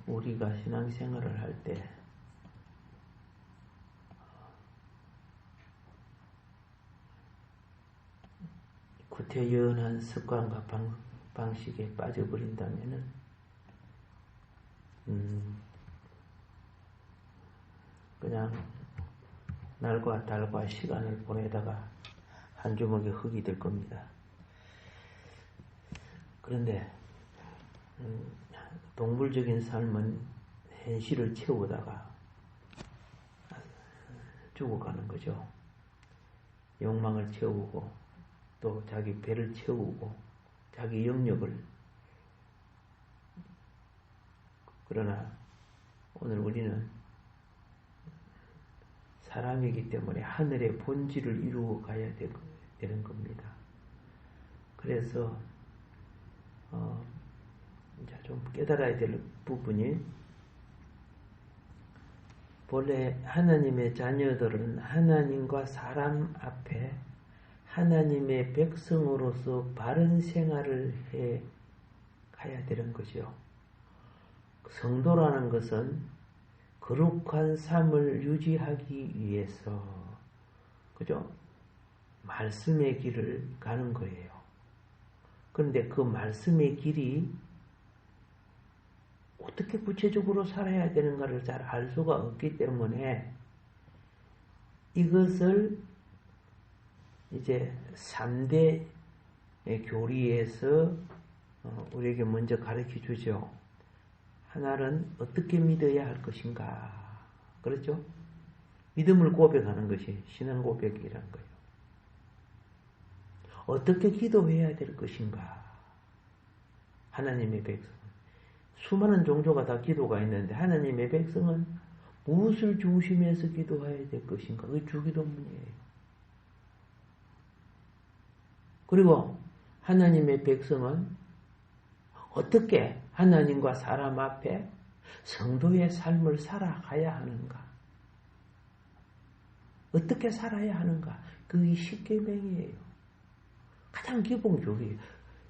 우리가 신앙생활을 할 때 구태연한 습관과 방식에 빠져버린다면은 그냥 날과 달과 시간을 보내다가 한 주먹의 흙이 될 겁니다. 그런데 동물적인 삶은 현실을 채우다가 죽어가는 거죠. 욕망을 채우고 또 자기 배를 채우고 자기 영역을. 그러나 오늘 우리는 사람이기 때문에 하늘의 본질을 이루어 가야 되는 겁니다. 그래서 이제 좀 깨달아야 될 부분이, 본래 하나님의 자녀들은 하나님과 사람 앞에 하나님의 백성으로서 바른 생활을 해 가야 되는 거죠. 성도라는 것은 거룩한 삶을 유지하기 위해서, 그죠? 말씀의 길을 가는 거예요. 그런데 그 말씀의 길이 어떻게 구체적으로 살아야 되는가를 잘 알 수가 없기 때문에 이것을 이제 3대 교리에서 우리에게 먼저 가르쳐 주죠. 하나는 어떻게 믿어야 할 것인가. 그렇죠? 믿음을 고백하는 것이 신앙 고백이라는 거예요. 어떻게 기도해야 될 것인가. 하나님의 백성. 수많은 종교가 다 기도가 있는데 하나님의 백성은 무엇을 중심해서 기도해야 될 것인가. 그게 주기도문이에요. 그리고 하나님의 백성은 어떻게 하나님과 사람 앞에 성도의 삶을 살아가야 하는가? 어떻게 살아야 하는가? 그게 십계명이에요. 가장 기본 교리예요.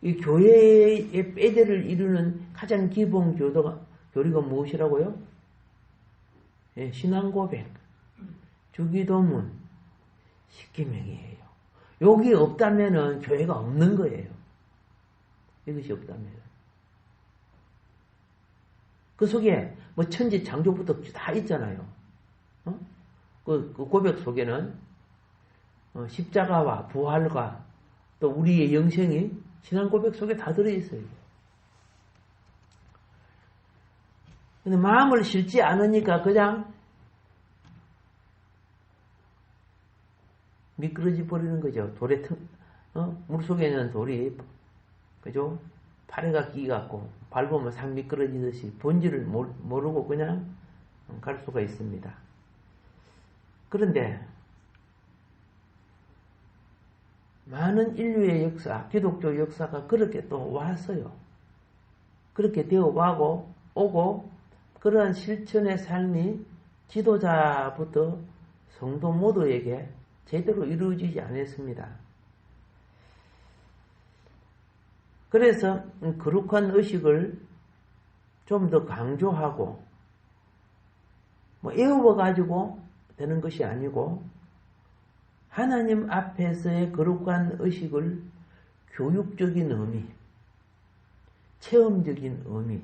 이 교회의 뼈대를 이루는 가장 기본 교리가 무엇이라고요? 예, 신앙 고백, 주기도문, 십계명이에요. 여기 없다면은 교회가 없는 거예요. 이것이 없다면. 그 속에 뭐 천지 창조부터 다 있잖아요. 그 고백 속에는 십자가와 부활과 또 우리의 영생이 신앙 고백 속에 다 들어있어요. 근데 마음을 실지 않으니까 그냥 미끄러져 버리는 거죠. 물 속에 있는 돌이, 그죠? 파래가 끼갖고 밟으면 상 미끄러지듯이 본질을 모르고 그냥 갈 수가 있습니다. 그런데 많은 인류의 역사, 기독교 역사가 그렇게 또 왔어요. 그렇게 되어 오고 그러한 실천의 삶이 지도자부터 성도 모두에게 제대로 이루어지지 않았습니다. 그래서 거룩한 의식을 좀 더 강조하고 애워가지고 되는 것이 아니고 하나님 앞에서의 거룩한 의식을 교육적인 의미, 체험적인 의미,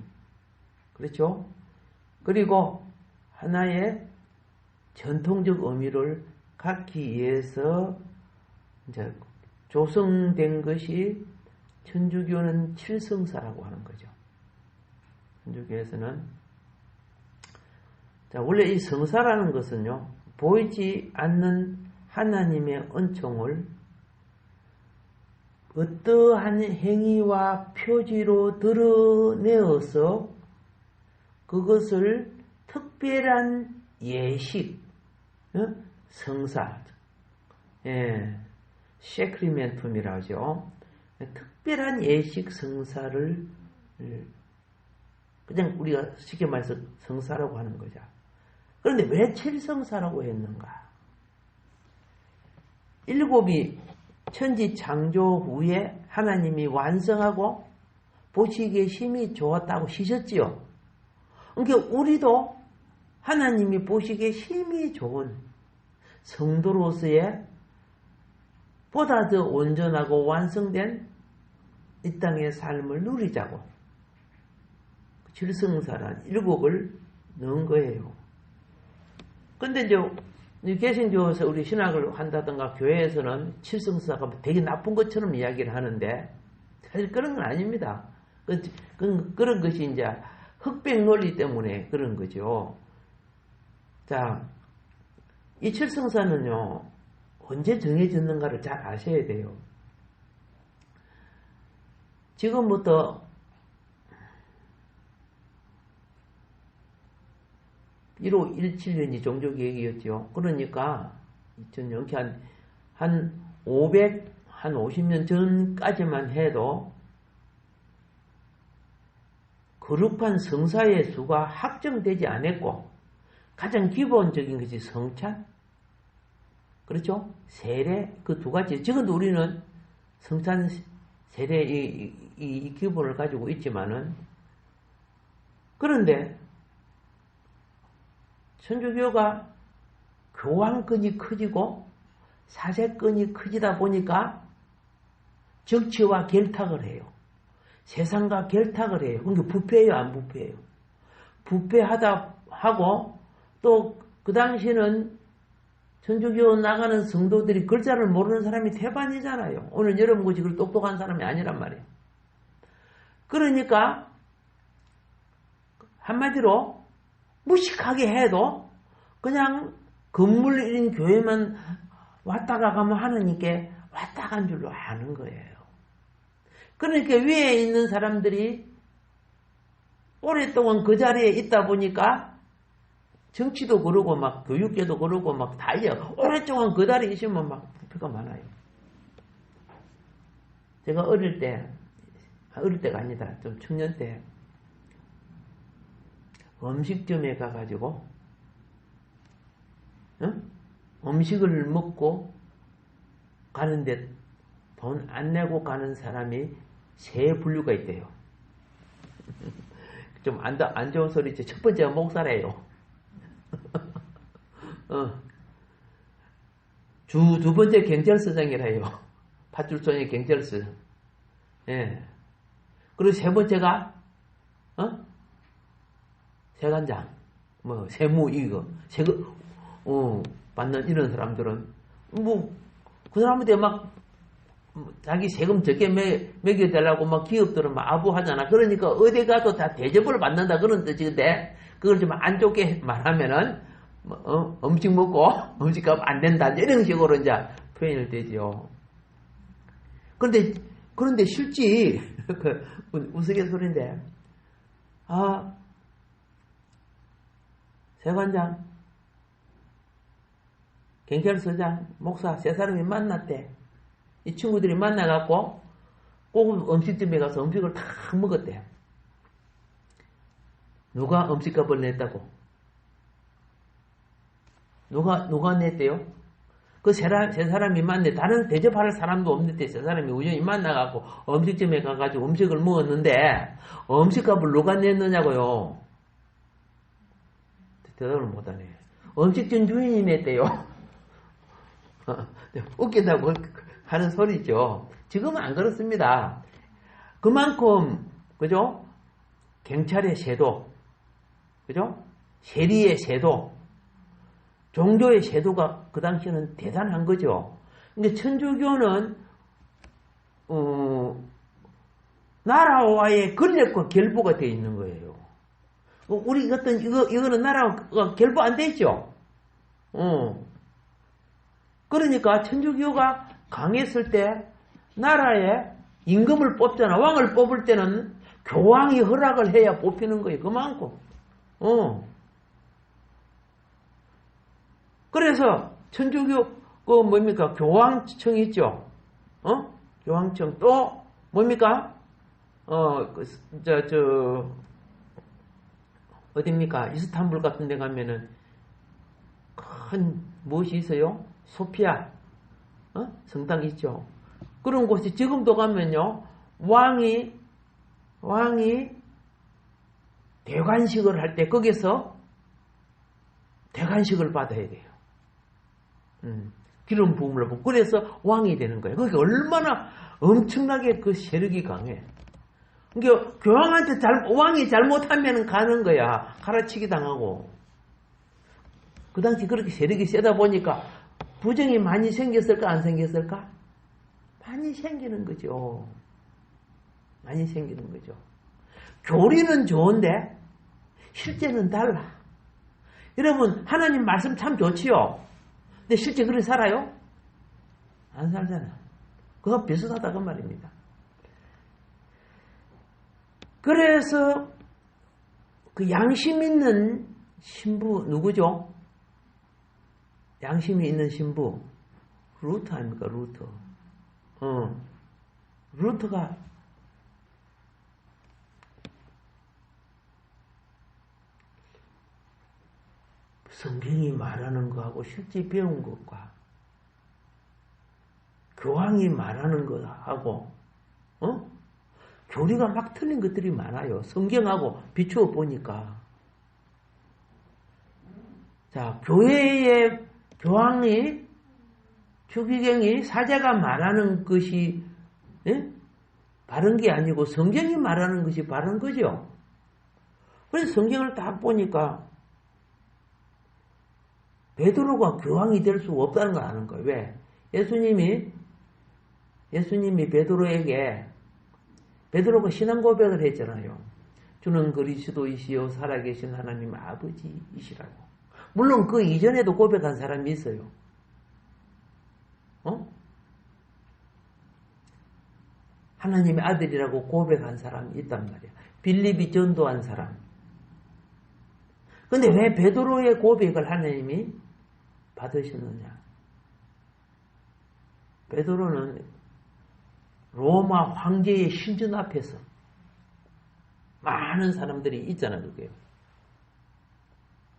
그렇죠? 그리고 하나의 전통적 의미를 갖기 위해서 이제 조성된 것이 천주교는 칠성사라고 하는 거죠. 천주교에서는 원래 이 성사라는 것은요, 보이지 않는 하나님의 은총을 어떠한 행위와 표지로 드러내어서 그것을 특별한 예식, 성사, 세크리멘툼이라고 하죠. 특별한 예식 성사를 그냥 우리가 쉽게 말해서 성사라고 하는 거죠. 그런데 왜 칠성사라고 했는가? 일곱이 천지 창조 후에 하나님이 완성하고 보시기에 힘이 좋았다고 시셨지요. 그러니까 우리도 하나님이 보시기에 힘이 좋은 성도로서의 보다 더 온전하고 완성된 이 땅의 삶을 누리자고 칠성사란 7을 넣은 거예요. 근데 이제 개신교에서 우리 신학을 한다든가 교회에서는 칠성사가 되게 나쁜 것처럼 이야기를 하는데 사실 그런 건 아닙니다. 그런 것이 이제 흑백 논리 때문에 그런 거죠. 자, 이 칠성사는요, 언제 정해졌는가를 잘 아셔야 돼요. 지금부터 1517년이 종교개혁이었죠. 그러니까 2000년 한 50년 전까지만 해도 거룩한 성사의 수가 확정되지 않았고 가장 기본적인 것이 성찬, 그렇죠? 세례, 그 두 가지. 지금도 우리는 성찬, 세례 이 기본을 가지고 있지만은 그런데 천주교가 교황권이 커지고 사제권이 커지다 보니까 정치와 결탁을 해요. 세상과 결탁을 해요. 그러니까 부패해요, 안 부패해요? 부패하다 하고 또 그 당시에는 천주교 나가는 성도들이 글자를 모르는 사람이 태반이잖아요. 오늘 여러분 것이 그 똑똑한 사람이 아니란 말이에요. 그러니까 한마디로 무식하게 해도 그냥 건물인 교회만 왔다가 가면 하느니까 왔다 간 줄로 아는 거예요. 그러니까 위에 있는 사람들이 오랫동안 그 자리에 있다 보니까 정치도 그러고 막 교육계도 그러고 막 다 오랫동안 그 자리에 있으면 막 부패가 많아요. 제가 어릴 때가 아니다. 좀 청년 때 음식점에 가가지고 음식을 먹고 가는데 돈 안 내고 가는 사람이 세 부류가 있대요. 좀 안 좋은 소리지. 첫 번째가 목사래요. 두 번째 경찰서장이래요. 파출소의 경찰서. 예. 그리고 세 번째가 세관장, 세무 받는 이런 사람들은 그 사람한테 막 자기 세금 적게 매겨달라고 막 기업들은 막 아부하잖아. 그러니까 어디 가도 다 대접을 받는다 그런 뜻인데 그걸 좀 안 좋게 말하면은 음식 먹고 음식값 안 된다 이런 식으로 이제 표현을 되죠. 그런데 실제 우스갯소리인데 세관장, 경찰서장, 목사 세 사람이 만났대. 이 친구들이 만나갖고 고급 음식점에 가서 음식을 다 먹었대. 누가 음식값을 냈다고? 누가 냈대요? 그 세 사람이 만났는데 다른 대접할 사람도 없는데 세 사람이 우연히 만나갖고 음식점에 가가지고 음식을 먹었는데 음식값을 누가 냈느냐고요? 대답을 못하네. 음식점 주인이 냈대요. 웃긴다고 하는 소리죠. 지금은 안 그렇습니다. 그만큼 그죠? 경찰의 제도, 그죠? 세리의 제도, 종교의 제도가 그 당시에는 대단한 거죠. 근데 천주교는 나라와의 권력과 결부가 되어 있는 거예요. 우리 같은 이거는 나라가 결부 안 돼 있죠. 그러니까 천주교가 강했을 때 나라에 임금을 뽑잖아. 왕을 뽑을 때는 교황이 허락을 해야 뽑히는 거예요. 그만큼. 그래서 천주교 뭡니까? 교황청 있죠. 교황청 또 뭡니까? 어딥니까? 이스탄불 같은 데 가면은 큰 무엇이 있어요? 소피아 성당이 있죠. 그런 곳이 지금도 가면요. 왕이 대관식을 할 때 거기서 대관식을 받아야 돼요. 기름 부음을 받고 그래서 왕이 되는 거예요. 그게 얼마나 엄청나게 그 세력이 강해. 그러니까 교황한테 왕이 잘못하면 가는 거야. 갈아치기 당하고. 그 당시 그렇게 세력이 세다 보니까 부정이 많이 생겼을까 안 생겼을까? 많이 생기는 거죠. 많이 생기는 거죠. 교리는 좋은데 실제는 달라. 여러분 하나님 말씀 참 좋지요. 근데 실제 그렇게 살아요? 안 살잖아. 그거 비슷하다 그 말입니다. 그래서 그 양심 있는 신부 누구죠? 양심이 있는 신부 루터 아닙니까? 루터. 루터가 성경이 말하는 거하고 실제 배운 것과 교황이 말하는 것하고 교리가 막 틀린 것들이 많아요. 성경하고 비추어 보니까. 자, 교회의 교황이 추기경이 사제가 말하는 것이 바른 게 아니고 성경이 말하는 것이 바른 거죠. 그래서 성경을 딱 보니까 베드로가 교황이 될 수 없다는 걸 아는 거예요. 왜? 예수님이 베드로가 신앙 고백을 했잖아요. 주는 그리스도이시요 살아계신 하나님 아버지이시라고. 물론 그 이전에도 고백한 사람이 있어요. 하나님의 아들이라고 고백한 사람이 있단 말이야. 빌립이 전도한 사람. 근데 왜 베드로의 고백을 하나님이 받으셨느냐? 베드로는 로마 황제의 신전 앞에서 많은 사람들이 있잖아요. 그게요.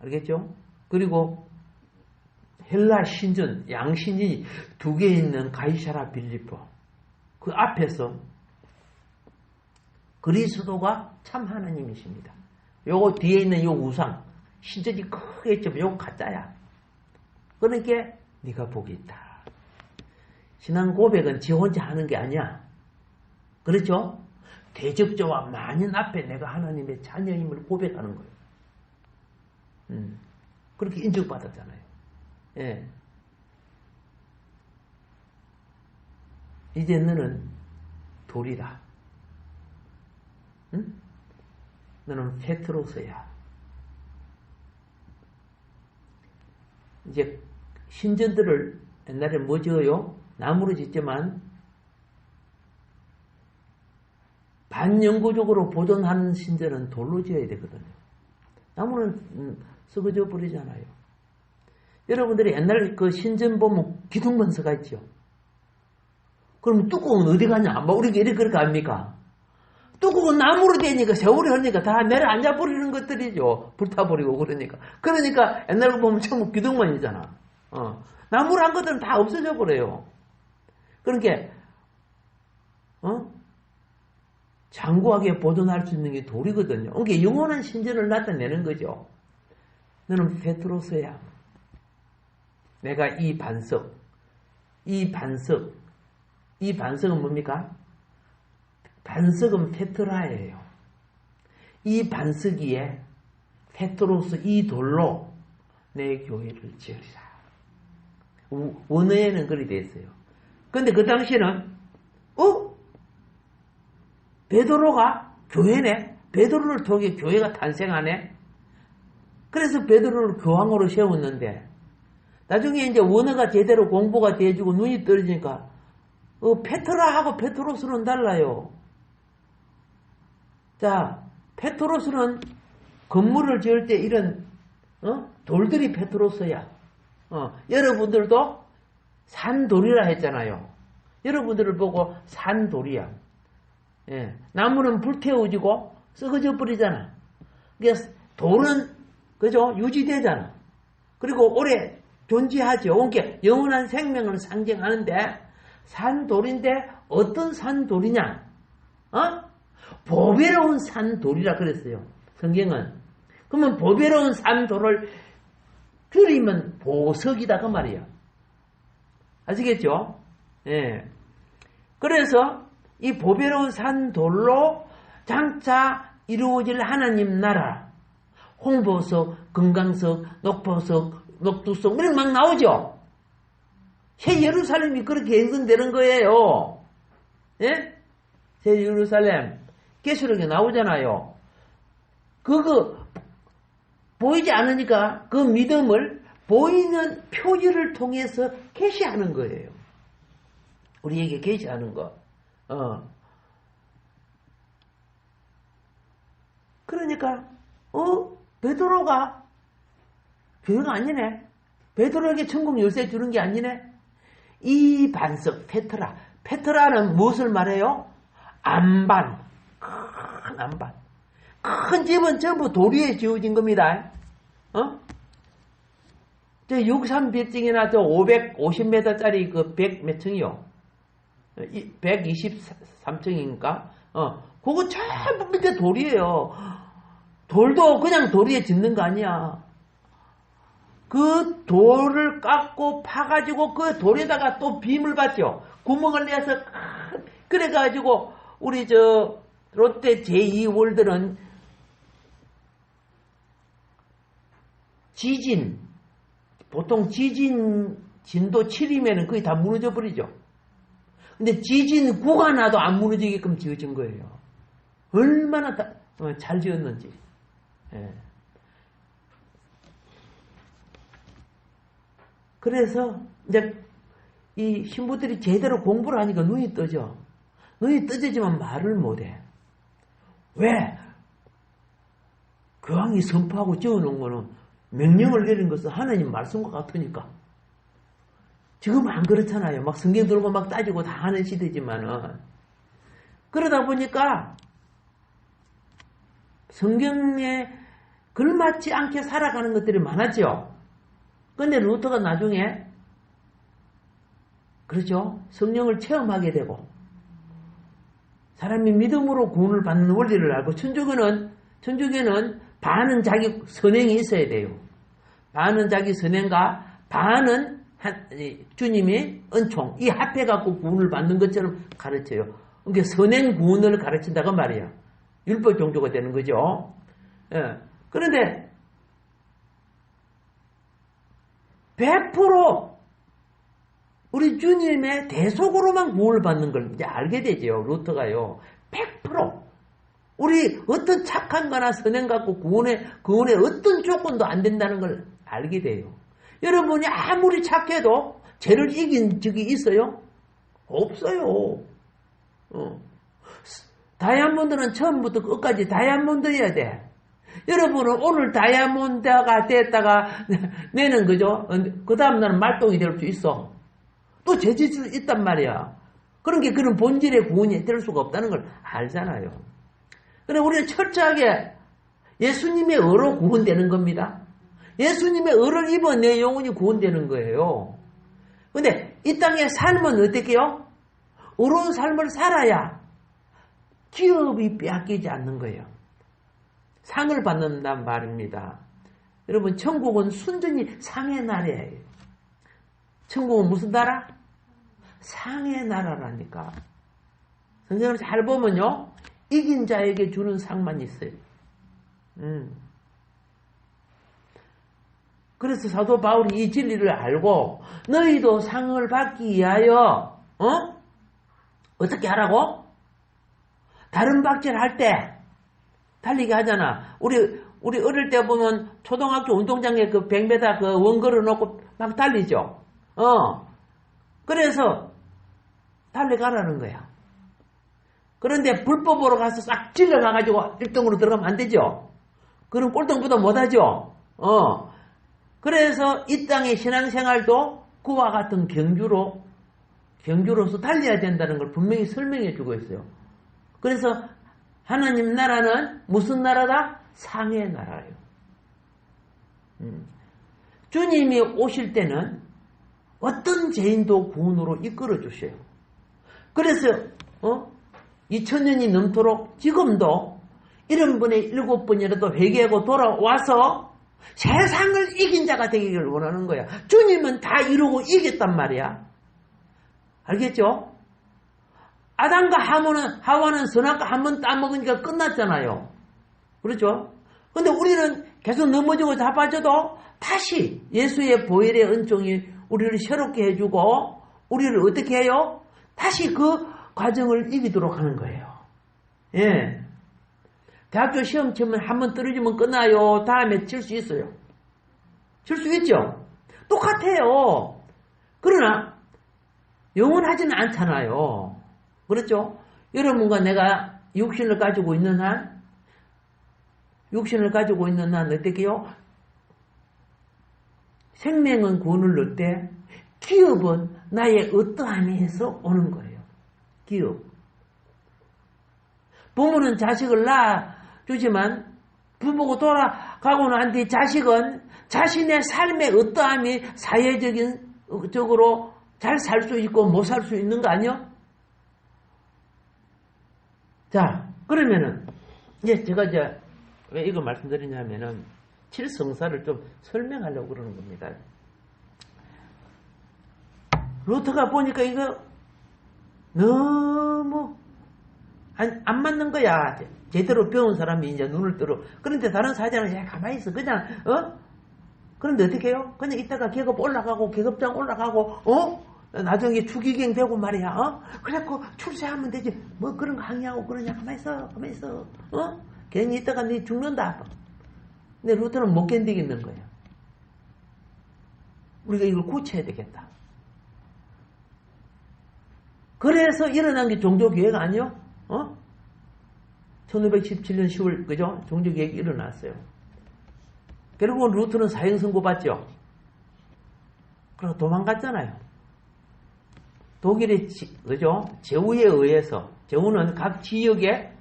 알겠죠? 그리고 헬라 신전, 양신이 2개 있는 가이사라 빌립보 그 앞에서 그리스도가 참 하나님이십니다. 요거 뒤에 있는 요 우상 신전이 크게 있지만 요거 가짜야. 그러니까 네가 복이 있다. 신앙 고백은 지 혼자 하는 게 아니야. 그렇죠? 대적자와 만인 앞에 내가 하나님의 자녀임을 고백하는 거예요. 그렇게 인정받았잖아요. 예. 이제 너는 돌이다. 응? 너는 페트로스야. 이제 신전들을 옛날에 뭐 지어요? 나무로 짓지만 반영구적으로 보존하는 신전은 돌로 지어야 되거든요. 나무는 썩어져 버리잖아요. 여러분들이 옛날 그 신전 보면 기둥건서가 있죠. 그럼 뚜껑은 어디 가냐? 뭐 우리가 이렇게 그렇게 합니까? 뚜껑은 나무로 되니까 세월이 흐르니까 다 내려앉아 버리는 것들이죠. 불타버리고 그러니까. 그러니까 옛날 거 보면 전부 기둥만이잖아. 나무로 한 것들은 다 없어져 버려요. 그러니까 장구하게 보존할 수 있는 게 돌이거든요. 그러니까 영원한 신전을 나타내는 거죠. 너는 페트로스야. 내가 이 반석은 뭡니까? 반석은 페트라예요. 이 반석 위에 페트로스 이 돌로 내 교회를 지으리라. 원어에는 그리 되어 있어요. 근데 그 당시에는 베드로가 교회네? 베드로를 통해 교회가 탄생하네? 그래서 베드로를 교황으로 세웠는데 나중에 이제 원어가 제대로 공부가 돼지고 눈이 떨어지니까 페트라하고 페트로스는 달라요. 자, 페트로스는 건물을 지을 때 이런 돌들이 페트로스야. 여러분들도 산돌이라 했잖아요. 여러분들을 보고 산돌이야. 예, 나무는 불태워지고 썩어져 버리잖아. 그러니까 돌은 그죠? 유지되잖아. 그리고 오래 존재하죠. 그러니까 영원한 생명을 상징하는데 산돌인데 어떤 산돌이냐? 보배로운 산돌이라 그랬어요. 성경은. 그러면 보배로운 산도를 줄이면 보석이다 그 말이야. 아시겠죠? 예. 그래서 이 보배로운 산돌로 장차 이루어질 하나님 나라, 홍보석, 금강석, 녹보석, 녹두석 이런 막 나오죠. 새 예루살렘이 그렇게 형성되는 거예요. 예? 새 예루살렘 계시록에 나오잖아요. 그거 보이지 않으니까 그 믿음을 보이는 표지를 통해서 계시하는 거예요. 우리에게 계시하는 거. 그러니까 베드로가 교회가 아니네. 베드로에게 천국 열쇠 주는 게 아니네. 이 반석 페트라는 무엇을 말해요? 안반. 큰 안반. 큰 집은 전부 돌 위에 지어진 겁니다. 저 63빌딩이나 저 550m짜리 그 100 몇 층이요? 123층인가? 그거 전부 밑에 돌이에요. 돌도 그냥 돌 위에 짓는 거 아니야. 그 돌을 깎고 파가지고 그 돌에다가 또 빔을 받죠. 구멍을 내서 그래가지고 우리 저 롯데 제2월드는 지진, 보통 지진 진도 7이면 거의 다 무너져 버리죠. 근데 지진 9가 나도 안 무너지게끔 지어진 거예요. 얼마나 잘 지었는지. 예. 그래서 이제 이 신부들이 제대로 공부를 하니까 눈이 떠져. 눈이 떠지지만 말을 못해. 왜? 그 왕이 선포하고 지어놓은 거는 명령을 내린 것은 하나님 말씀과 같으니까. 지금 안 그렇잖아요. 막 성경 들고 막 따지고 다 하는 시대지만은. 그러다 보니까 성경에 걸맞지 않게 살아가는 것들이 많았죠. 근데 루터가 나중에 그렇죠. 성령을 체험하게 되고 사람이 믿음으로 구원을 받는 원리를 알고 천주교는 반은 자기 선행이 있어야 돼요. 반은 자기 선행과 반은 주님의 은총 이 합해갖고 구원을 받는 것처럼 가르쳐요. 그러니까 선행 구원을 가르친다고 말이야. 율법 종교가 되는 거죠. 예. 그런데 100% 우리 주님의 대속으로만 구원을 받는 걸 이제 알게 되죠. 루터가요. 100% 우리 어떤 착한 거나 선행 갖고 구원의 어떤 조건도 안 된다는 걸 알게 돼요. 여러분이 아무리 착해도 죄를 이긴 적이 있어요? 없어요. 다이아몬드는 처음부터 끝까지 다이아몬드여야 돼. 여러분은 오늘 다이아몬드가 됐다가 내는 그죠? 그 다음 날은 말똥이 될 수 있어. 또 죄짓을 있단 말이야. 그런 게 그런 본질의 구원이 될 수가 없다는 걸 알잖아요. 그래 우리는 철저하게 예수님의 의로 구원되는 겁니다. 예수님의 의를 입어 내 영혼이 구원되는 거예요. 근데 이 땅의 삶은 어떻게 해요? 의로운 삶을 살아야 기업이 빼앗기지 않는 거예요. 상을 받는단 말입니다. 여러분 천국은 순전히 상의 나라예요. 천국은 무슨 나라? 상의 나라라니까. 성경을 잘 보면요. 이긴 자에게 주는 상만 있어요. 그래서 사도 바울이 이 진리를 알고 너희도 상을 받기 위하여 어떻게 하라고? 다른 박질할 때 달리기 하잖아. 우리 어릴 때 보면 초등학교 운동장에 그 100m 그 원거를 놓고 막 달리죠. 그래서 달려가라는 거야. 그런데 불법으로 가서 싹 찔러가가지고 1등으로 들어가면 안 되죠. 그럼 꼴등보다 못하죠. 그래서 이 땅의 신앙생활도 그와 같은 경주로서 달려야 된다는 걸 분명히 설명해 주고 있어요. 그래서 하나님 나라는 무슨 나라다? 상의 나라예요. 주님이 오실 때는 어떤 죄인도 구원으로 이끌어 주셔요. 그래서 2000년이 넘도록 지금도 이런 분의 7번이라도 회개하고 돌아와서 세상을 이긴 자가 되기를 원하는 거야. 주님은 다 이루고 이겼단 말이야. 알겠죠? 아담과 하와는 선악과 한 번 따먹으니까 끝났잖아요. 그렇죠? 근데 우리는 계속 넘어지고 자빠져도 다시 예수의 보혈의 은총이 우리를 새롭게 해주고 우리를 어떻게 해요? 다시 그 과정을 이기도록 하는 거예요. 예. 대학교 시험 치면 한 번 떨어지면 끝나요. 다음에 칠 수 있어요. 칠 수 있죠? 똑같아요. 그러나 영원하지는 않잖아요. 그렇죠? 여러분과 내가 육신을 가지고 있는 한 어떻게요? 생명은 구원을 넣을 때 기업은 나의 어떠함에서 오는 거예요. 기업. 부모는 자식을 낳아주지만 부모가 돌아가고 난 뒤 자식은 자신의 삶의 어떠함이 사회적으로 잘 살 수 있고 못 살 수 있는 거 아니요? 자, 그러면은 이제 제가 왜 이거 말씀드리냐면은 칠성사를 좀 설명하려고 그러는 겁니다. 루트가 보니까 이거 너무 안 맞는 거야. 제대로 배운 사람이 이제 눈을 뜨러. 그런데 다른 사자는 그냥 가만히 있어. 그냥, 그런데 어떻게 해요? 그냥 이따가 계급 올라가고, 계급장 올라가고, 나중에 추기경 되고 말이야, 그래갖고 출세하면 되지. 뭐 그런 거 항의하고 그러냐. 가만히 있어. 괜히 이따가 네 죽는다. 근데 루트는 못 견디겠는 거야. 우리가 이걸 고쳐야 되겠다. 그래서 일어난 게 종교개혁 아니요? 1517년 10월, 그죠? 종교개혁이 일어났어요. 결국은 루트는 사형 선고받죠. 그리고 도망갔잖아요. 독일의, 그죠? 제후에 의해서, 제후는 각 지역에,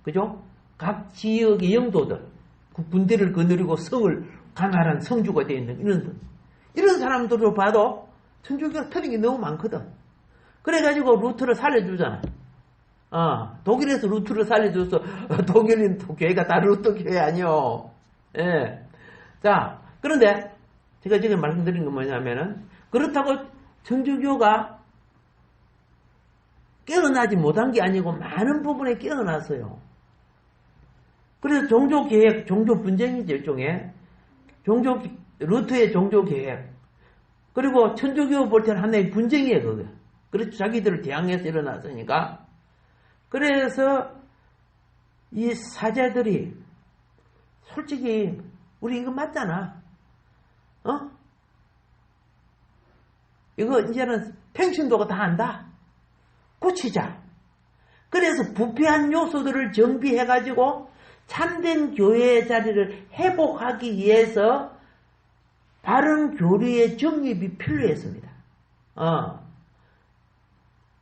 그죠? 각 지역의 영도들, 그 군대를 거느리고 성을 강할한 성주가 되어 있는 이런 사람들을 봐도 천주교가 틀린 게 너무 많거든. 그래가지고 루트를 살려주잖아. 독일에서 루트를 살려줘서 독일인 교회가 다 루트 교회 아니요. 예. 자, 그런데 제가 지금 말씀드린 건 뭐냐면은 그렇다고 천주교가 깨어나지 못한 게 아니고 많은 부분에 깨어났어요. 그래서 종교개혁, 종교분쟁이죠, 일종의. 루트의 종교개혁. 그리고 천주교 볼 때는 하나의 분쟁이에요, 그게. 그렇죠. 자기들을 대항해서 일어났으니까. 그래서 이 사자들이 솔직히 우리 이거 맞잖아. 이거 이제는 평신도가 다 안다. 고치자. 그래서 부패한 요소들을 정비해가지고 참된 교회의 자리를 회복하기 위해서 바른 교리의 정립이 필요했습니다.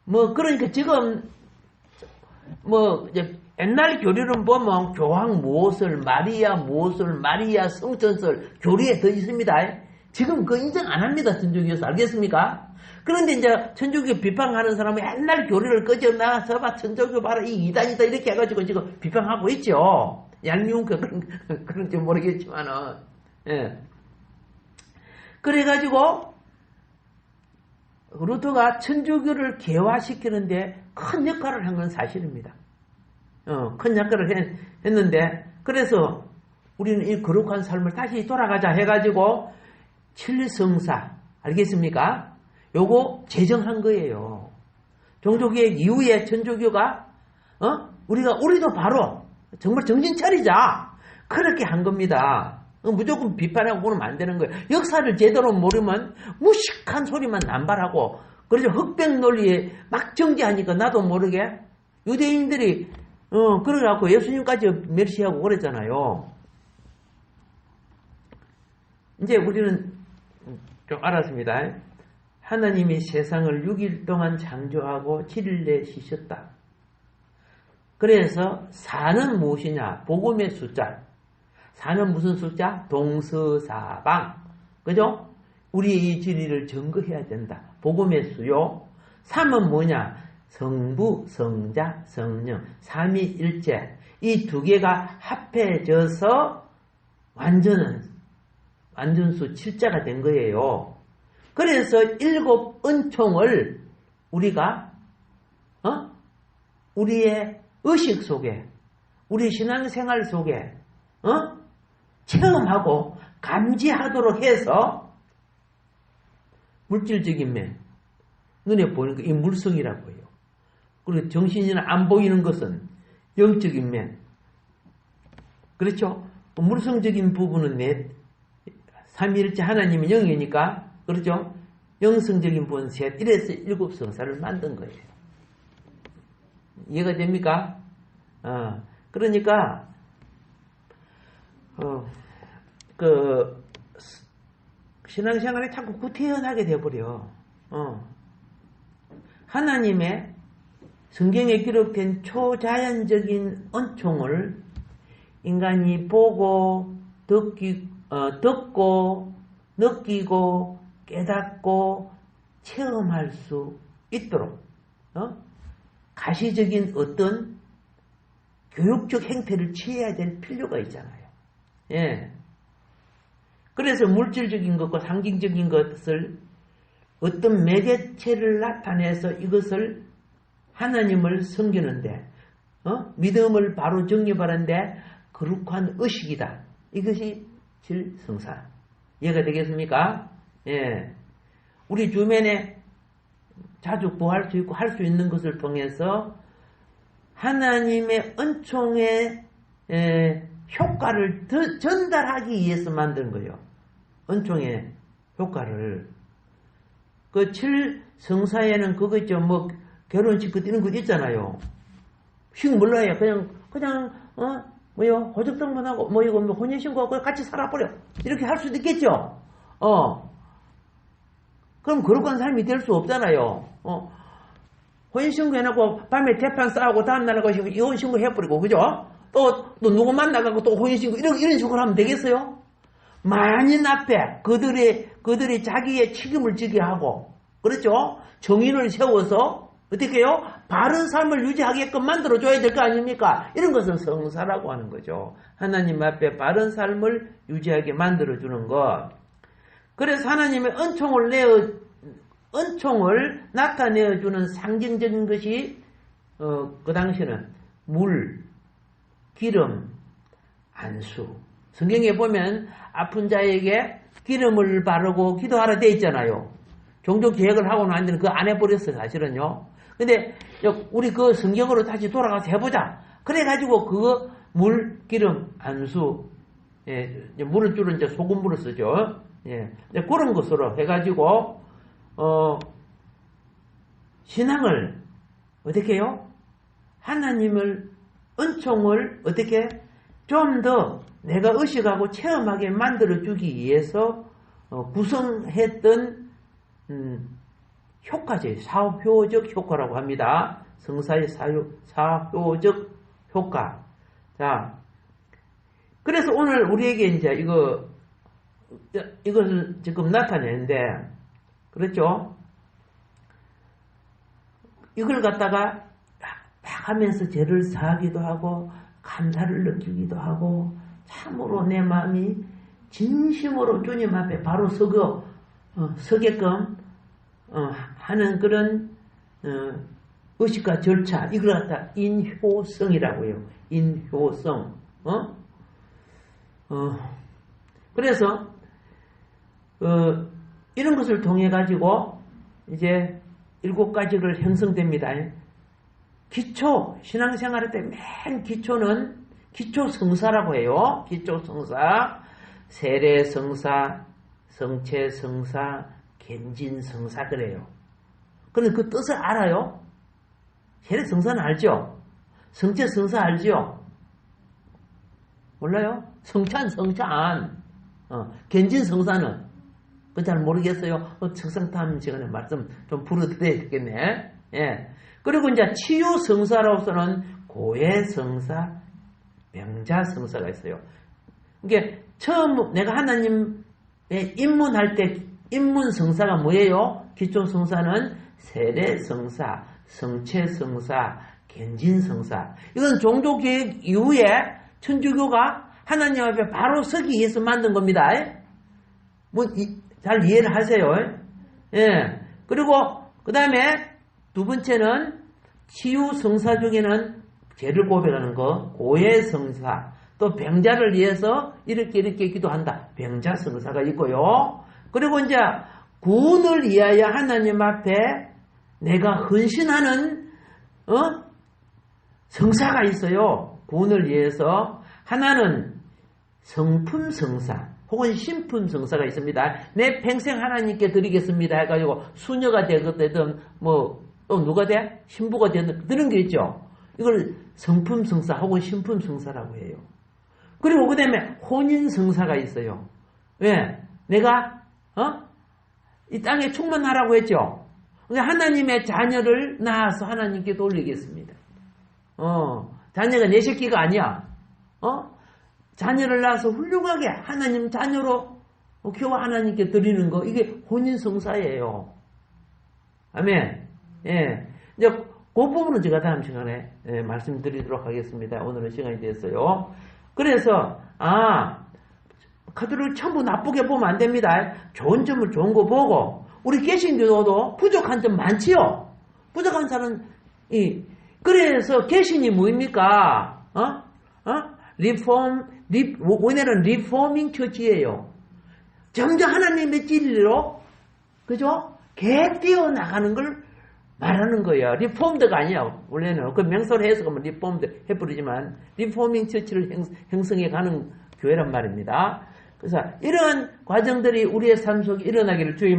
그러니까 지금, 이제 옛날 교리를 보면 교황 무엇을, 마리아 성천설, 교리에 더 있습니다. 지금 그거 인정 안 합니다. 천주교에서. 알겠습니까? 그런데 이제 천주교 비판하는 사람은 옛날 교리를 꺼져나가서 봐, 천주교 봐라, 이 이단이다, 이렇게 해가지고 지금 비판하고 있죠. 얄미운가 그런지 모르겠지만은, 예. 그래가지고, 루터가 천주교를 개화시키는데 큰 역할을 한 건 사실입니다. 큰 역할을 했는데, 그래서 우리는 이 거룩한 삶을 다시 돌아가자 해가지고, 칠성사, 알겠습니까? 요거 제정한 거예요. 종교개혁 이후에 천주교가, 우리도 바로 정말 정신 차리자. 그렇게 한 겁니다. 무조건 비판하고 그러면 안 되는 거예요. 역사를 제대로 모르면 무식한 소리만 남발하고, 그래서 흑백 논리에 막 정지하니까 나도 모르게 유대인들이, 그래갖고 예수님까지 멸시하고 그랬잖아요. 이제 우리는 좀 알았습니다. 하나님이 세상을 6일 동안 창조하고 7일 내에 쉬셨다. 그래서 4는 무엇이냐? 복음의 숫자. 4는 무슨 숫자? 동서사방. 그죠? 우리의 이 진리를 증거해야 된다. 복음의 수요. 3은 뭐냐? 성부, 성자, 성령. 삼위일체. 이 두 개가 합해져서 완전수 7자가 된 거예요. 그래서 7 은총을 우리가 우리의 의식 속에, 우리 신앙생활 속에 체험하고 감지하도록 해서 물질적인 면, 눈에 보이는 거, 이 물성이라고 해요. 그리고 정신이나 안 보이는 것은 영적인 면. 그렇죠? 물성적인 부분은 삼위일체 하나님은 영이니까, 그렇죠? 영성적인 부분은 셋, 이래서 7 성사를 만든 거예요. 이해가 됩니까? 그러니까, 신앙생활에 자꾸 구태연하게 돼버려. 하나님의 성경에 기록된 초자연적인 은총을 인간이 보고, 듣고, 느끼고, 깨닫고, 체험할 수 있도록, 가시적인 어떤 교육적 행태를 취해야 될 필요가 있잖아요. 예. 그래서 물질적인 것과 상징적인 것을 어떤 매개체를 나타내서 이것을 하나님을 섬기는데, 믿음을 바로 정립하는데 거룩한 의식이다. 이것이 질성사. 이해가 되겠습니까? 예. 우리 주변에 자주 구할 수 있고 할 수 있는 것을 통해서 하나님의 은총의 효과를 전달하기 위해서 만든 거예요. 은총의 효과를. 그 7성사에는 그거 있죠. 뭐 결혼식 이런 거 있잖아요. 식 몰라요. 그냥 호적당문하고 이거 혼인신고하고 같이 살아버려. 이렇게 할 수도 있겠죠. 그럼 거룩한 삶이 될 수 없잖아요. 혼인신고 해놓고 밤에 재판 싸우고 다음날 가시고 이혼신고 해버리고, 그죠? 또 누구 만나가고 또 혼인신고 이런 식으로 하면 되겠어요? 만인 앞에 그들이 자기의 책임을 지게 하고, 그렇죠? 정인을 세워서 어떻게 해요? 바른 삶을 유지하게끔 만들어줘야 될 거 아닙니까? 이런 것을 성사라고 하는 거죠. 하나님 앞에 바른 삶을 유지하게 만들어주는 것. 그래서 하나님의 은총을 나타내어주는 상징적인 것이 그 당시는 물, 기름, 안수. 성경에 보면 아픈 자에게 기름을 바르고 기도하라 돼 있잖아요. 종종 계획을 하고 나는데 그거 안 해버렸어요, 사실은요. 근데 우리 그 성경으로 다시 돌아가서 해보자. 그래가지고 그 물, 기름, 안수, 물을 줄은 이제 소금물을 쓰죠. 그런 것으로 해가지고 신앙을 어떻게 해요? 하나님을 은총을 어떻게 좀 더 내가 의식하고 체험하게 만들어주기 위해서 구성했던 효과죠. 사효적 효과라고 합니다. 성사의 사효적 효과. 자, 그래서 오늘 우리에게 이제 이것을 지금 나타내는데, 그렇죠? 이걸 갖다가 막 하면서 죄를 사하기도 하고 감사를 느끼기도 하고 참으로 내 마음이 진심으로 주님 앞에 바로 서게끔 하는 그런 의식과 절차, 이걸 갖다 인효성이라고 해요. 인효성. 그래서 이런 것을 통해 가지고 이제 7가지를 형성됩니다. 기초, 신앙생활 때 맨 기초는 기초성사라고 해요. 기초성사, 세례성사, 성체성사, 겐진성사 그래요. 그런데 그 뜻을 알아요? 세례성사는 알죠? 성체성사 알죠? 몰라요? 성찬. 겐진성사는 그 잘 모르겠어요. 책상탐 시간에 말씀 좀 불러드려야 되겠네. 예. 그리고 이제 치유성사로서는 고해성사, 명자성사가 있어요. 이게 처음 내가 하나님에 입문할 때 입문성사가 뭐예요? 기초성사는 세례성사, 성체성사, 견진성사. 이건 종교개혁 이후에 천주교가 하나님 앞에 바로 서기 위해서 만든 겁니다. 잘 이해를 하세요. 예. 그리고 그 다음에 두 번째는 치유성사 중에는 죄를 고백하는 거, 고해성사, 또 병자를 위해서 이렇게 기도한다. 병자성사가 있고요. 그리고 이제 구원을 위하여 하나님 앞에 내가 헌신하는 성사가 있어요. 구원을 위해서. 하나는 성품성사 혹은 신품성사가 있습니다. 내 평생 하나님께 드리겠습니다 해가지고 수녀가 되든 또 누가 돼? 신부가 되든 그런 게 있죠. 이걸 성품성사 혹은 신품성사라고 해요. 그리고 그 다음에 혼인성사가 있어요. 왜? 내가 이 땅에 충만하라고 했죠. 하나님의 자녀를 낳아서 하나님께 돌리겠습니다. 자녀가 내 새끼가 아니야. 자녀를 낳아서 훌륭하게 하나님 자녀로 키워 하나님께 드리는 거, 이게 혼인성사예요. 아멘. 예. 이제 그 부분은 제가 다음 시간에 말씀드리도록 하겠습니다. 오늘은 시간이 됐어요. 그래서 카드를 전부 나쁘게 보면 안 됩니다. 좋은 점을 좋은 거 보고, 우리 개신교도 부족한 점 많지요. 부족한 사람은 그래서 개신이 뭐입니까? 오늘은 리포밍 처치예요. 점점 하나님의 진리로, 그죠? 계획 뛰어나가는 걸 말하는 거예요. 리폼드가 아니야. 원래는 그 명소를 해석하면 리폼드 해버리지만 리포밍 처치를 형성해 가는 교회란 말입니다. 그래서 이런 과정들이 우리의 삶 속에 일어나기를 주의